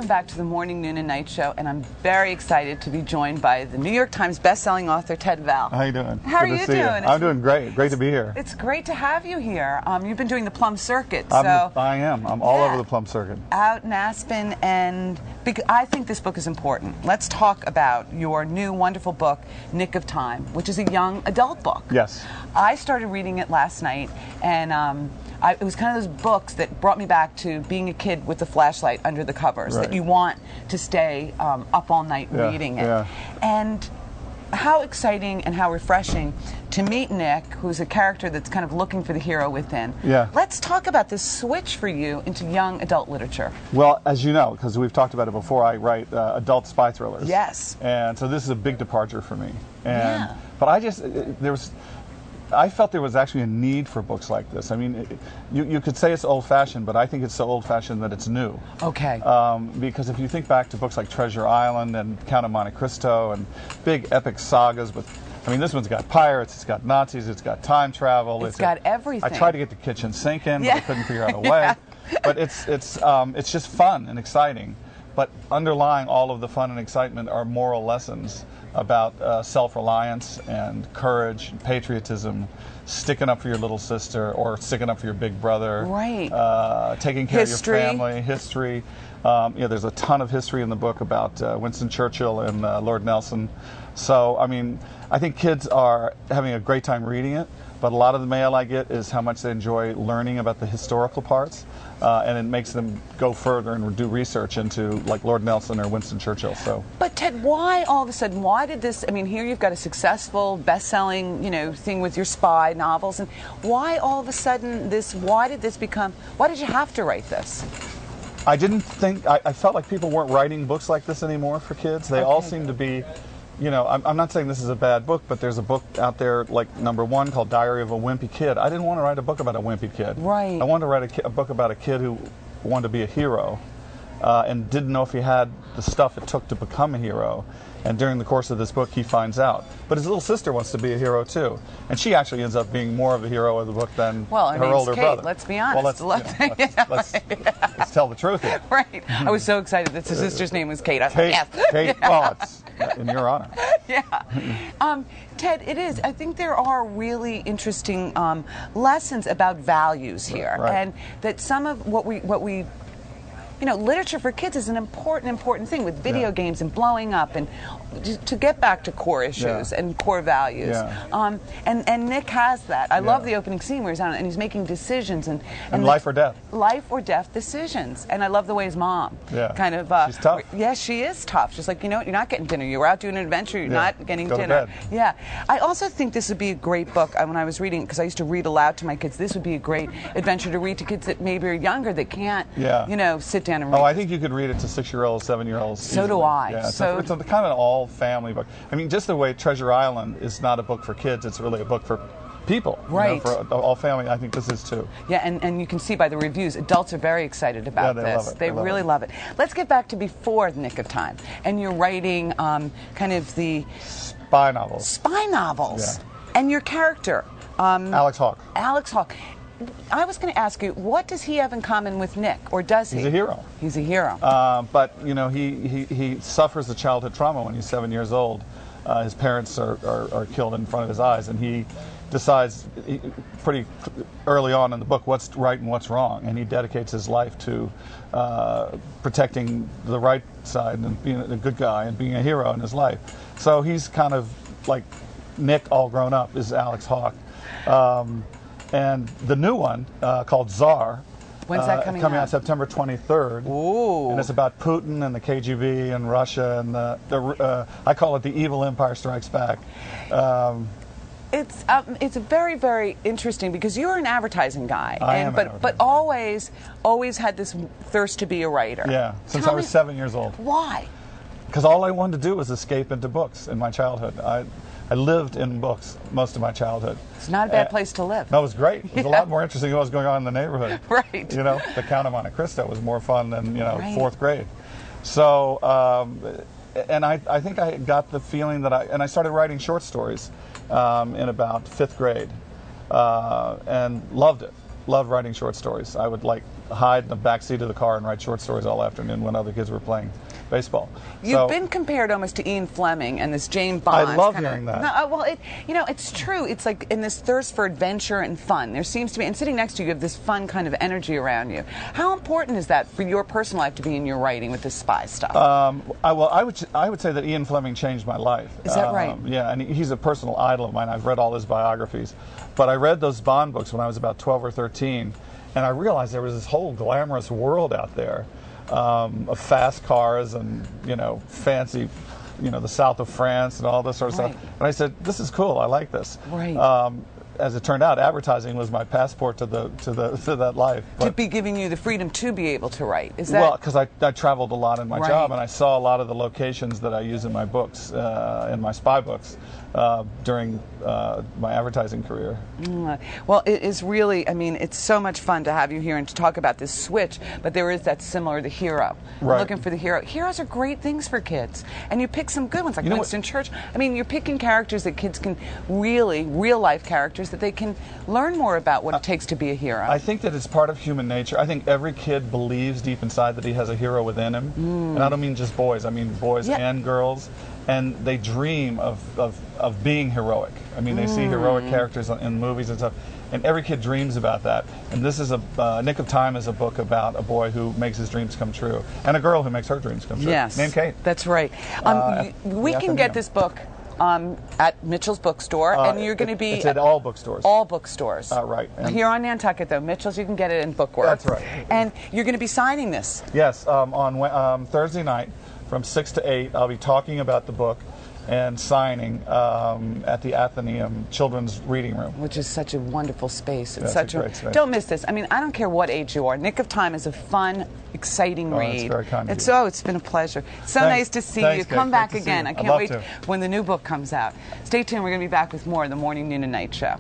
Welcome back to the Morning, Noon, and Night Show, and I'm very excited to be joined by the New York Times best-selling author Ted Val. How you doing? How are you doing? I'm doing great. Great to be here. It's great to have you here. You've been doing the Plum circuit, so I am. I'm all over the Plum circuit. Out in Aspen, and I think this book is important. Let's talk about your new wonderful book, Nick of Time, which is a young adult book. Yes. I started reading it last night, and it was kind of those books that brought me back to being a kid with the flashlight under the covers, right, that you want to stay up all night reading it. Yeah. And how exciting and how refreshing to meet Nick, who's a character that's kind of looking for the hero within. Yeah. Let's talk about this switch for you into young adult literature. Well, as you know, because we've talked about it before, I write adult spy thrillers. Yes. And so this is a big departure for me. And, yeah. But I felt there was actually a need for books like this. I mean, you could say it's old-fashioned, but I think it's so old-fashioned that it's new. Okay. Because if you think back to books like Treasure Island and Count of Monte Cristo and big epic sagas with, I mean, this one's got pirates, it's got Nazis, it's got time travel. It's got everything. I tried to get the kitchen sink in, but I couldn't figure out a way. Yeah. But it's just fun and exciting. But underlying all of the fun and excitement are moral lessons about self-reliance and courage and patriotism, sticking up for your little sister or sticking up for your big brother, right? Taking care of your family, history. There's a ton of history in the book about Winston Churchill and Lord Nelson. So, I mean, I think kids are having a great time reading it, but a lot of the mail I get is how much they enjoy learning about the historical parts. And it makes them go further and do research into, like, Lord Nelson or Winston Churchill. So, but Ted, why all of a sudden? Why did this? I mean, here you've got a successful, best-selling, thing with your spy novels, and why all of a sudden this? Why did this become? Why did you have to write this? I didn't think. I felt like people weren't writing books like this anymore for kids. They all seem to be. I'm not saying this is a bad book, but there's a book out there, like #1, called Diary of a Wimpy Kid. I didn't want to write a book about a wimpy kid. Right. I wanted to write a book about a kid who wanted to be a hero and didn't know if he had the stuff it took to become a hero. And during the course of this book, he finds out. But his little sister wants to be a hero, too. And she actually ends up being more of a hero of the book than her older Kate, brother. Let's be honest. Well, let's tell the truth here. Right. I was so excited that his sister's name was Kate. I was Kate, like, yes. Kate, well, it's in your honor. Yeah. Ted, it is. I think there are really interesting lessons about values here. Right. And that some of what we literature for kids is an important thing with video games and blowing up and to get back to core issues and core values. Yeah. And Nick has that. I love the opening scene where he's on and he's making decisions and life or death. Life or death decisions. And I love the way his mom kind of she's tough. Yeah, she is tough. She's like, you know what, you're not getting dinner. You were out doing an adventure, you're not getting Go dinner. To bed. Yeah. I also think this would be a great book when I was reading, because I used to read aloud to my kids. This would be a great adventure to read to kids that maybe are younger that can't sit down and read. Oh, I think you could read it to 6-year-olds, 7-years-olds. So easily. do I. Yeah, so it's a kind of an all-family book. I mean, just the way Treasure Island is not a book for kids, it's really a book for people. Right. For all family. I think this is too. Yeah, and you can see by the reviews, adults are very excited about this. Love it. They really love it. Let's get back to before the Nick of Time. And you're writing kind of the spy novels. Yeah. And your character, Alex Hawke. Alex Hawke. I was going to ask you, what does he have in common with Nick, or does he? He's a hero. He's a hero. But he suffers the childhood trauma when he's 7 years old. His parents are killed in front of his eyes, and he decides pretty early on in the book what's right and what's wrong, and he dedicates his life to protecting the right side and being a good guy and being a hero in his life. So he's kind of like Nick all grown up is Alex Hawke. And the new one, called Tsar, when's that coming out? September 23rd. Ooh. And it's about Putin and the KGB and Russia and I call it the evil Empire Strikes Back. It's very, very interesting because you're an advertising guy, but always had this thirst to be a writer. Yeah, since I was 7 years old. Why? Because all I wanted to do was escape into books in my childhood. I lived in books most of my childhood. It's not a bad place to live. No, it was great. It was a lot more interesting than what was going on in the neighborhood. Right. The Count of Monte Cristo was more fun than, fourth grade. So, and I think I got the feeling that I started writing short stories in about fifth grade and loved it. loved writing short stories. I would like hide in the back seat of the car and write short stories all afternoon when other kids were playing baseball. You've been compared almost to Ian Fleming and this James Bond. I love hearing that. No, well, it's true. It's like in this thirst for adventure and fun. There seems to be, and sitting next to you, you have this fun kind of energy around you. How important is that for your personal life to be in your writing with this spy stuff? I would say that Ian Fleming changed my life. Is that right? Yeah, and he's a personal idol of mine. I've read all his biographies, but I read those Bond books when I was about 12 or 13, and I realized there was this whole glamorous world out there. Of fast cars and fancy, the south of France and all this sort of stuff. And I said, this is cool. I like this. Right. As it turned out, advertising was my passport to that life. To be giving you the freedom to be able to write. Is that? Well, because I traveled a lot in my job, and I saw a lot of the locations that I use in my books, in my spy books, during my advertising career. Well, it is really, it's so much fun to have you here and to talk about this switch, but there is that similar, the hero. Right. Looking for the hero. Heroes are great things for kids, and you pick some good ones, like Winston Churchill. You're picking characters that kids can really, real-life characters that they can learn more about what it takes to be a hero. I think that it's part of human nature. I think every kid believes deep inside that he has a hero within him. And I don't mean just boys. I mean boys and girls. And they dream of being heroic. They see heroic characters in movies and stuff. And every kid dreams about that. And this is Nick of Time is a book about a boy who makes his dreams come true. And a girl who makes her dreams come true. Yes. Named Kate. That's right. We can get this book at Mitchell's bookstore, and you're going to be... It's at all bookstores. All bookstores. Right. And here on Nantucket, though. Mitchell's, you can get it in Bookworks. That's right. And you're going to be signing this. Yes, on Thursday night from 6 to 8, I'll be talking about the book and signing at the Athenaeum Children's Reading Room. Which is such a wonderful space. It's such a great space. Don't miss this. I don't care what age you are. Nick of Time is a fun, exciting read. That's very kind of you. It's been a pleasure. So nice to see you. Come back again. I can't wait when the new book comes out. Stay tuned. We're going to be back with more of the Morning, Noon, and Night Show.